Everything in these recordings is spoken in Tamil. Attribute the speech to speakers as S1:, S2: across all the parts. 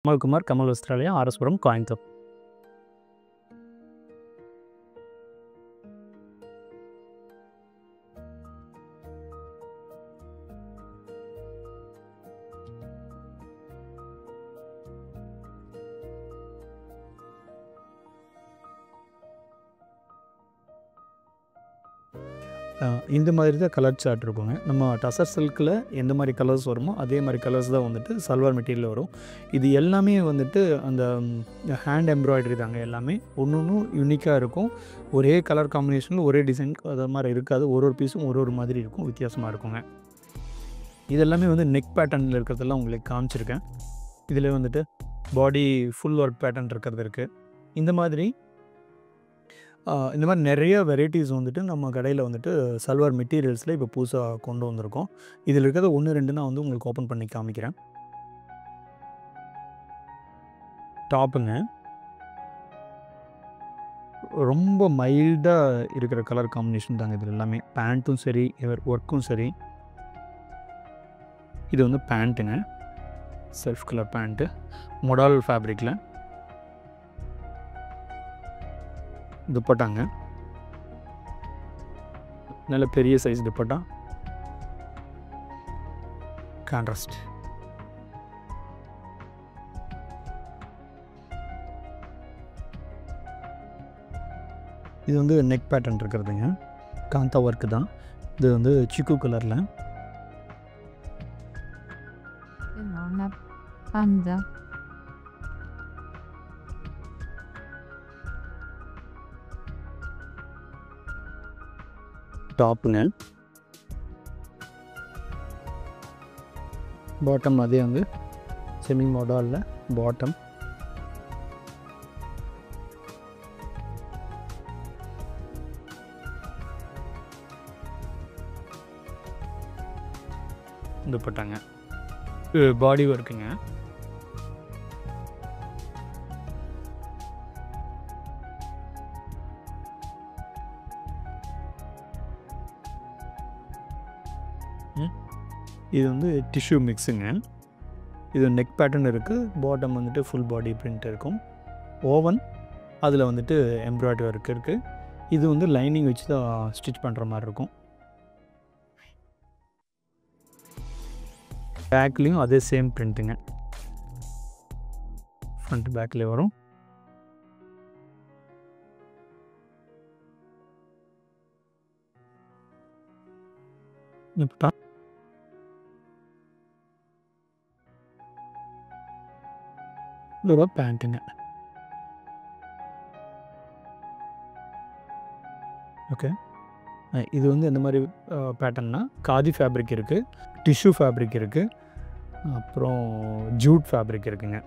S1: கமல்குமார், கமல் வஸ்திராலயா, ஆர்எஸ்புரம், கோயம்புத்தூர். இந்த மாதிரி தான் கலர் சார்ட் இருக்குங்க. நம்ம டசர் சில்கில் எந்த மாதிரி கலர்ஸ் வருமோ அதே மாதிரி கலர்ஸ் தான் வந்துட்டு சல்வார் மெட்டீரியல் வரும். இது எல்லாமே வந்துட்டு அந்த ஹேண்ட் எம்ப்ராய்டரி தாங்க. எல்லாமே ஒன்றும் யூனிக்காக இருக்கும். ஒரே கலர் காம்பினேஷனில் ஒரே டிசைன் அது மாதிரி இருக்காது. ஒரு பீஸும் ஒரு மாதிரி இருக்கும், வித்தியாசமாக இருக்குங்க. இதெல்லாமே வந்து நெக் பேட்டர்னில் இருக்கிறதெல்லாம் உங்களுக்கு காமிச்சிருக்கேன். இதில் வந்துட்டு பாடி ஃபுல் ஒர்க் பேட்டர்ன் இருக்கிறது இருக்குது. இந்த மாதிரி நிறைய வெரைட்டிஸ் வந்துட்டு நம்ம கடையில் வந்துட்டு சல்வார் மெட்டீரியல்ஸில் இப்போ புதுசாக கொண்டு வந்திருக்கோம். இதில் இருக்கிறத 1, 2 நான் வந்து உங்களுக்கு ஓப்பன் பண்ணி காமிக்கிறேன். டாப்புங்க ரொம்ப மைல்டாக இருக்கிற கலர் காம்பினேஷன் தாங்க இதில் எல்லாமே. பேண்ட்டும் சரி, ஒர்க்கும் சரி. இது வந்து பேண்ட்டுங்க, செல்ஃப் கலர் பேண்ட்டு, மொடால் ஃபேப்ரிக்கில். துப்பட்டாங்க, நல்ல பெரிய சைஸ் துப்பட்டா, கான்ட்ராஸ்ட். இது வந்து நெக் பேட்டர்ன் இருக்கிறதுங்க, காந்தா ஒர்க்கு தான். இது வந்து சிக்கு கலரில். டாப்புங்க, பாட்டம் அதே வந்து செமி மொடாலில் பாட்டம். துப்பட்டாங்க, பாடி ஒர்க்குங்க. இது வந்து டிஷ்யூ மிக்ஸுங்க. இது நெக் பேட்டர்ன் இருக்குது. பாட்டம் வந்துட்டு ஃபுல் பாடி பிரிண்ட் இருக்கும். ஓவன் அதில் வந்துட்டு எம்ப்ராய்டரி ஒர்க் இருக்குது. இது வந்து லைனிங் வச்சு தான் ஸ்டிச் பண்ணுற மாதிரி இருக்கும். பேக்லேயும் அதே சேம் பிரிண்ட்டுங்க, ஃப்ரண்ட் பேக்லேயே வரும். இதோட பேண்ட்டுங்க. ஓகே, இது வந்து எந்த மாதிரி பேட்டர்ன்னா, காதி ஃபேப்ரிக் இருக்குது, டிஷ்யூ ஃபேப்ரிக் இருக்குது, அப்புறம் ஜூட் ஃபேப்ரிக் இருக்குங்க.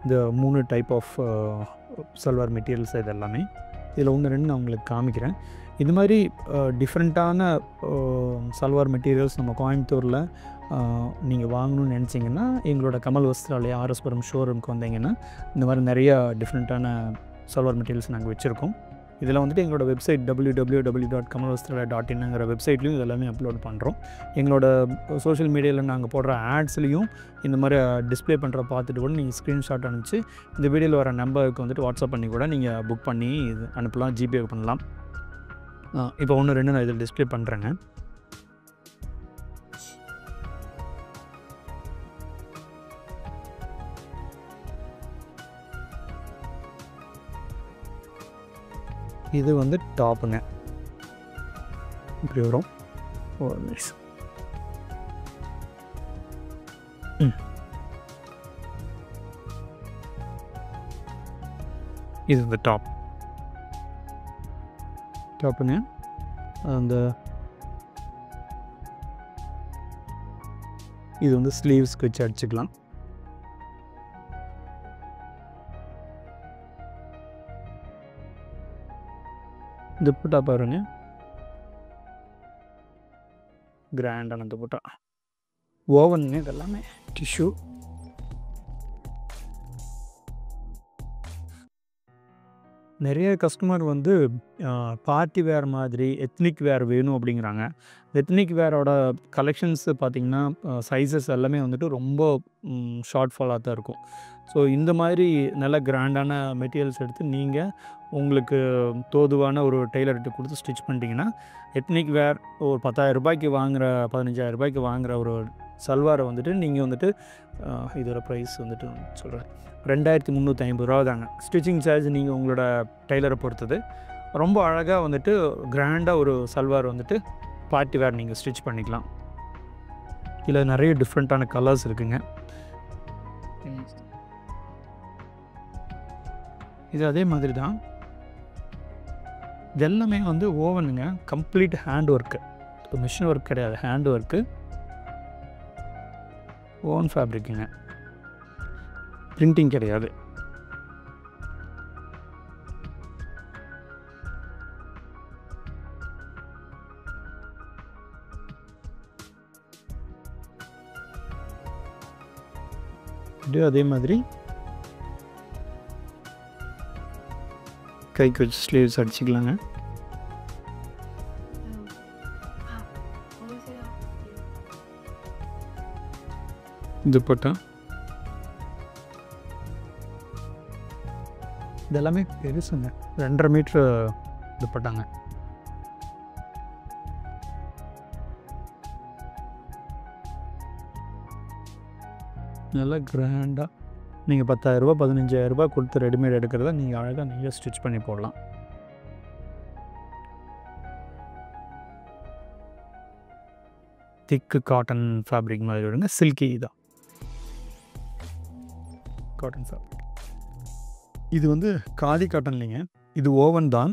S1: இந்த 3 டைப் ஆஃப் சல்வார் மெட்டீரியல்ஸ் இது எல்லாமே. இதில் 1, 2 நான் உங்களுக்கு காமிக்கிறேன். இது மாதிரி டிஃப்ரெண்ட்டான சல்வார் மெட்டீரியல்ஸ் நம்ம கோயம்புத்தூரில் நீங்கள் வாங்கணும்னு நினச்சிங்கன்னா எங்களோட கமல் வஸ்திராலயா, ஆர்எஸ்புரம் ஷோரூமுக்கு வந்தீங்கன்னா இந்த மாதிரி நிறையா டிஃப்ரெண்ட்டான சல்வார் மெட்டீரியல்ஸ் நாங்கள் வச்சுருக்கோம். இதில் வந்துட்டு எங்களோட வெப்சைட் www.kamalvastralaya.in வெப்சைட்லேயும் இதெல்லாமே அப்லோட் பண்ணுறோம். எங்களோட சோஷியல் மீடியாவில் நாங்கள் போடுற ஆட்ஸ்லேயும் இந்த மாதிரி டிஸ்பிளே பண்ணுற பார்த்துட்டு கூட நீங்கள் ஸ்க்ரீன்ஷாட் அனுப்பிச்சு இந்த வீடியோவில் வர நம்பருக்கு வந்துட்டு வாட்ஸ்அப் பண்ணி கூட நீங்கள் புக் பண்ணி இது அனுப்பலாம், ஜிபே பண்ணலாம். இப்போ 1, 2 நான் இதில் டிஸ்பிளே பண்ணுறேங்க. இது வந்து டாப்புங்க, இப்படி வரும். நைஸ். இது வந்து டாப்புங்க. அந்த இது வந்து ஸ்லீவ்ஸ்க்கு வச்சு அடிச்சுக்கலாம். துப்பட்டா பாருங்க, கிராண்டான துப்பட்டா. ஓவனுங்க, இதெல்லாமே டிஷ்யூ. நிறைய கஸ்டமர் வந்து பார்ட்டி வேர் மாதிரி எத்னிக் வேர் வேணும் அப்படிங்கிறாங்க. எத்னிக் வேரோட கலெக்ஷன்ஸ் பார்த்திங்கன்னா சைஸஸ் எல்லாமே வந்துட்டு ரொம்ப ஷார்ட் ஃபாலாக தான் இருக்கும். ஸோ இந்த மாதிரி நல்ல கிராண்டான மெட்டீரியல்ஸ் எடுத்து நீங்கள் உங்களுக்கு தோதுவான ஒரு டெய்லர்கிட்ட கொடுத்து ஸ்டிச் பண்ணிட்டீங்கன்னா எத்னிக் வேர் ஒரு 10,000 ரூபாய்க்கு வாங்குகிற 15,000 ரூபாய்க்கு வாங்குகிற ஒரு சல்வாரை வந்துட்டு நீங்கள் வந்துட்டு இதோட ப்ரைஸ் வந்துட்டு சொல்கிறேன் 2,350 ரூபா தாங்க. ஸ்டிச்சிங் சார்ஜ் நீங்கள் உங்களோட டெய்லரை பொறுத்தது. ரொம்ப அழகாக வந்துட்டு கிராண்டாக ஒரு சல்வார் வந்துட்டு பார்ட்டி வேர் நீங்கள் ஸ்டிச் பண்ணிக்கலாம். இதில் நிறைய டிஃப்ரெண்ட்டான கலர்ஸ் இருக்குங்க. இது அதே மாதிரி தான். இது எல்லாமே வந்து ஓவனுங்க. Complete hand work, machine work கிடையாது, ஹேண்ட் ஒர்க்கு, ஓன் ஃபேப்ரிக்குங்க, பிரிண்டிங் கிடையாது. இது அதே மாதிரி கைக்கு வச்சு ஸ்லீவ்ஸ் அடிச்சுக்கலாங்க. துப்பட்டா இதெல்லாமே பெருசுங்க, 2.5 மீட்ரு துப்பட்டாங்க. நல்லா கிராண்டாக நீங்கள் 10,000 ரூபா 15,000 ரூபா கொடுத்து ரெடிமேட் எடுக்கிறத நீங்கள் அழகாக நீங்கள் ஸ்டிச் பண்ணி போடலாம். திக்கு காட்டன் ஃபேப்ரிக் மாதிரி வருங்க. சில்கி தான் காட்டன் ஃபேப்ரிக். இது வந்து காதி காட்டன் இல்லைங்க, இது ஓவன் தான்.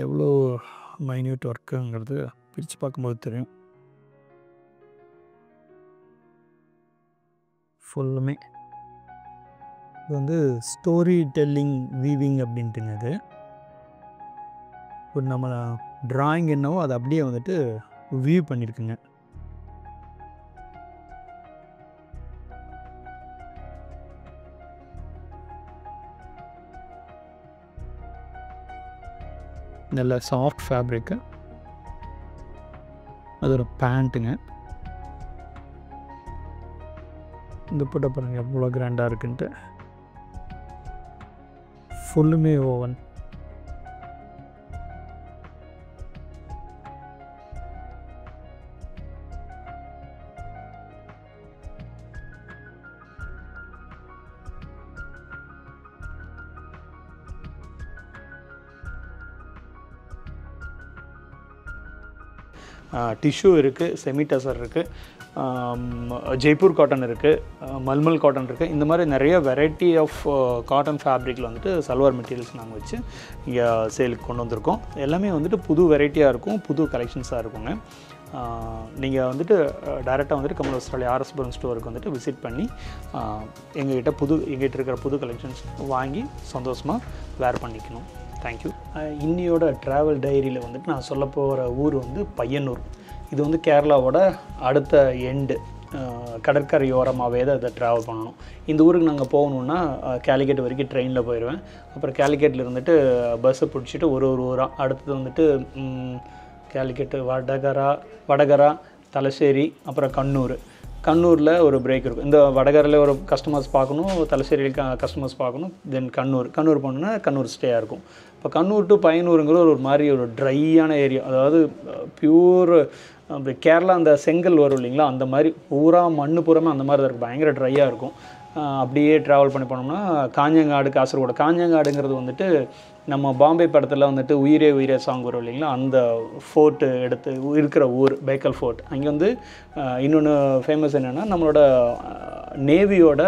S1: எவ்வளோ மைன்யூட் ஒர்க்குங்கிறது பிரித்து பார்க்கும்போது தெரியும். ஃபுல்லுமே இது வந்து ஸ்டோரி டெல்லிங் வீவிங் அப்படின்ட்டுங்க. இது ஒரு நம்ம ட்ராயிங் என்னவோ அதை அப்படியே வந்துட்டு வீவ் பண்ணியிருக்குங்க. நல்ல சாஃப்ட் ஃபேப்ரிக்கு. அது ஒரு பேண்ட்டுங்க. இந்த போட்ட பாருங்க எவ்வளோ கிராண்டாக இருக்குன்ட்டு. ஃபுல்லுமே ஓவன். டிஷ்யூ இருக்குது, செமி டசர் இருக்குது, ஜெய்ப்பூர் காட்டன் இருக்குது, மல்மல் காட்டன் இருக்குது. இந்த மாதிரி நிறைய வெரைட்டி ஆஃப் காட்டன் ஃபேப்ரிக்கில் வந்துட்டு சல்வார் மெட்டீரியல்ஸ் நாங்கள் வச்சு இங்கே சேலுக்கு கொண்டு வந்திருக்கோம். எல்லாமே வந்துட்டு புது வெரைட்டியாக இருக்கும், புது கலெக்ஷன்ஸாக இருக்குங்க. நீங்கள் வந்துட்டு டைரெக்டாக வந்துட்டு கமல் வஸ்திராலயா ஆர்எஸ் புரம் ஸ்டோருக்கு வந்துட்டு விசிட் பண்ணி எங்ககிட்ட இருக்கிற புது கலெக்ஷன்ஸ் வாங்கி சந்தோஷமாக வேர் பண்ணிக்கணும். தேங்க்யூ. இன்னியோட ட்ராவல் டைரியில் வந்துட்டு நான் சொல்ல போகிற ஊர் வந்து பையனூர். இது வந்து கேரளாவோட அடுத்த எண்டு, கடற்கரையோரமாகவே தான் இதை ட்ராவல் பண்ணணும். இந்த ஊருக்கு நாங்கள் போகணுன்னா கேலிக்கட் வரைக்கும் ட்ரெயினில் போயிடுவேன். அப்புறம் கேலிக்கட்டில் இருந்துட்டு பஸ்ஸை பிடிச்சிட்டு ஒரு ஊராக அடுத்தது வந்துட்டு கேலிக்கட்டு, வடகரா, தலசேரி, அப்புறம் கண்ணூரில் ஒரு பிரேக் இருக்கும். இந்த வடகரையில் ஒரு கஸ்டமர்ஸ் பார்க்கணும், தலசேரியில் கஸ்டமர்ஸ் பார்க்கணும், தென் கண்ணூர் போனோன்னா கண்ணூர் ஸ்டேயாக இருக்கும். இப்போ கண்ணூர் டு பையனூருங்கிற ஒரு மாதிரி ஒரு ட்ரையான ஏரியா, அதாவது பியூர் அப்படி கேரளா அந்த செங்கல் வரும் இல்லைங்களா, அந்த மாதிரி பூரா மண்ணு பூராமே அந்த மாதிரி தான் இருக்கும், பயங்கர ட்ரையாக இருக்கும். அப்படியே ட்ராவல் பண்ணி போனோம்னா காஞ்சங்காடுங்கிறது வந்துட்டு நம்ம பாம்பே படத்தில் வந்துட்டு உயிரே சாங் வரும் இல்லைங்களா, அந்த ஃபோர்ட்டு எடுத்து இருக்கிற ஊர் பைக்கல் ஃபோர்ட். அங்கே வந்து இன்னொன்று ஃபேமஸ் என்னென்னா நம்மளோட நேவியோட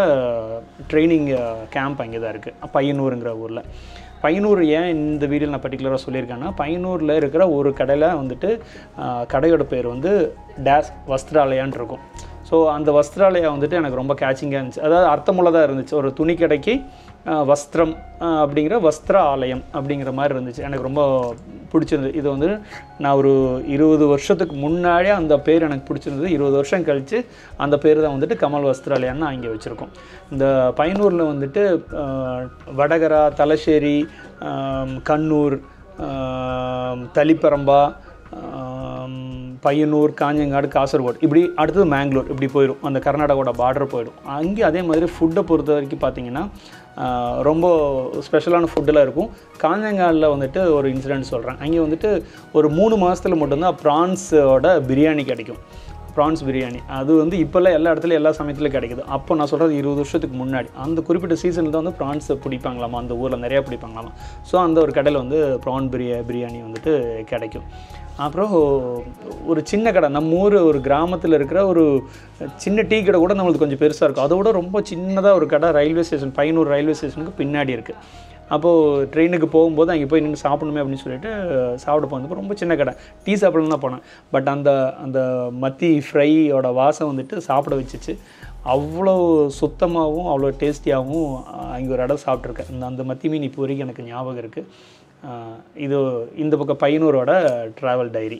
S1: ட்ரைனிங் கேம்ப் அங்கே தான் இருக்குது, பையனூருங்கிற ஊரில். பையனூர் ஏன் இந்த வீடியோ நான் பர்டிகுலராக சொல்லியிருக்கேன்னா, பையனூரில் இருக்கிற ஒரு கடையில் வந்துட்டு கடையோட பேர் வந்து டேஸ் வஸ்திராலயான்னு இருக்கும். ஸோ அந்த வஸ்திராலயா வந்துட்டு எனக்கு ரொம்ப கேட்சிங்காக இருந்துச்சு. அதாவது அர்த்தமுள்ளதாக இருந்துச்சு. ஒரு துணி கடைக்கு வஸ்திரம் அப்படிங்கிற வஸ்திர ஆலயம் அப்படிங்கிற மாதிரி இருந்துச்சு. எனக்கு ரொம்ப பிடிச்சிருந்தது. இது வந்து நான் ஒரு 20 வருஷத்துக்கு முன்னாடியே அந்த பேர் எனக்கு பிடிச்சிருந்தது. 20 வருஷம் கழித்து அந்த பேர் தான் வந்துட்டு கமல் வஸ்திராலயான்னு இங்கே வச்சுருக்கோம். இந்த பையனூரில் வந்துட்டு வடகரா, தலசேரி, கண்ணூர், தளிப்பரம்பா, பையனூர், காஞ்சங்காடு, காசர்கோடு, இப்படி அடுத்தது மேங்களூர், இப்படி போயிடும். அந்த கர்நாடகாவோட பார்டர் போயிடும். அங்கே அதே மாதிரி ஃபுட்டை பொறுத்த வரைக்கும் பார்த்திங்கன்னா ரொம்ப ஸ்பெஷலான ஃபுட்டெல்லாம் இருக்கும். காஞ்சங்காடில் வந்துட்டு ஒரு இன்சிடென்ட் சொல்கிறேன். அங்கே வந்துட்டு ஒரு 3 மாதத்தில் மட்டும்தான் ப்ரான்ஸோட பிரியாணி கிடைக்கும். ப்ரான்ஸ் பிரியாணி அது வந்து இப்போல்லாம் எல்லா இடத்துலையும் எல்லா சமயத்துலையும் கிடைக்குது. அப்போ நான் சொல்கிறது 20 வருஷத்துக்கு முன்னாடி அந்த குறிப்பிட்ட சீசனில் தான் வந்து ப்ரான்ஸ் பிடிப்பாங்களாமா, அந்த ஊரில் நிறையா பிடிப்பாங்களாமா. ஸோ அந்த ஒரு கடையில் வந்து ப்ரான் பிரியாணி வந்துட்டு கிடைக்கும். அப்புறம் ஒரு சின்ன கடை, நம்ம ஊர் ஒரு கிராமத்தில் இருக்கிற ஒரு சின்ன டீ கடை கூட நம்மளுக்கு கொஞ்சம் பெருசாக இருக்கும். அதோட ரொம்ப சின்னதாக ஒரு கடை ரயில்வே ஸ்டேஷன், பையனூர் ரயில்வே ஸ்டேஷனுக்கு பின்னாடி இருக்குது. அப்போது ட்ரெயினுக்கு போகும்போது அங்கே போய் நின்று சாப்பிடணுமே அப்படின்னு சொல்லிட்டு சாப்பிட போனதுக்கு ரொம்ப சின்ன கடை, டீ சாப்பிடலாம் தான் போனேன். பட் அந்த மத்தி ஃப்ரையோட வாசம் வந்துட்டு சாப்பிட வச்சிச்சு. அவ்வளோ சுத்தமாகவும் அவ்வளோ டேஸ்டியாகவும் அங்கே ஒரு இடம் சாப்பிட்ருக்கேன். அந்த மத்தி மீன் இப்போ வரைக்கும் எனக்கு ஞாபகம் இருக்குது. இது இந்த பக்கம் பையனூரோட ட்ராவல் டைரி.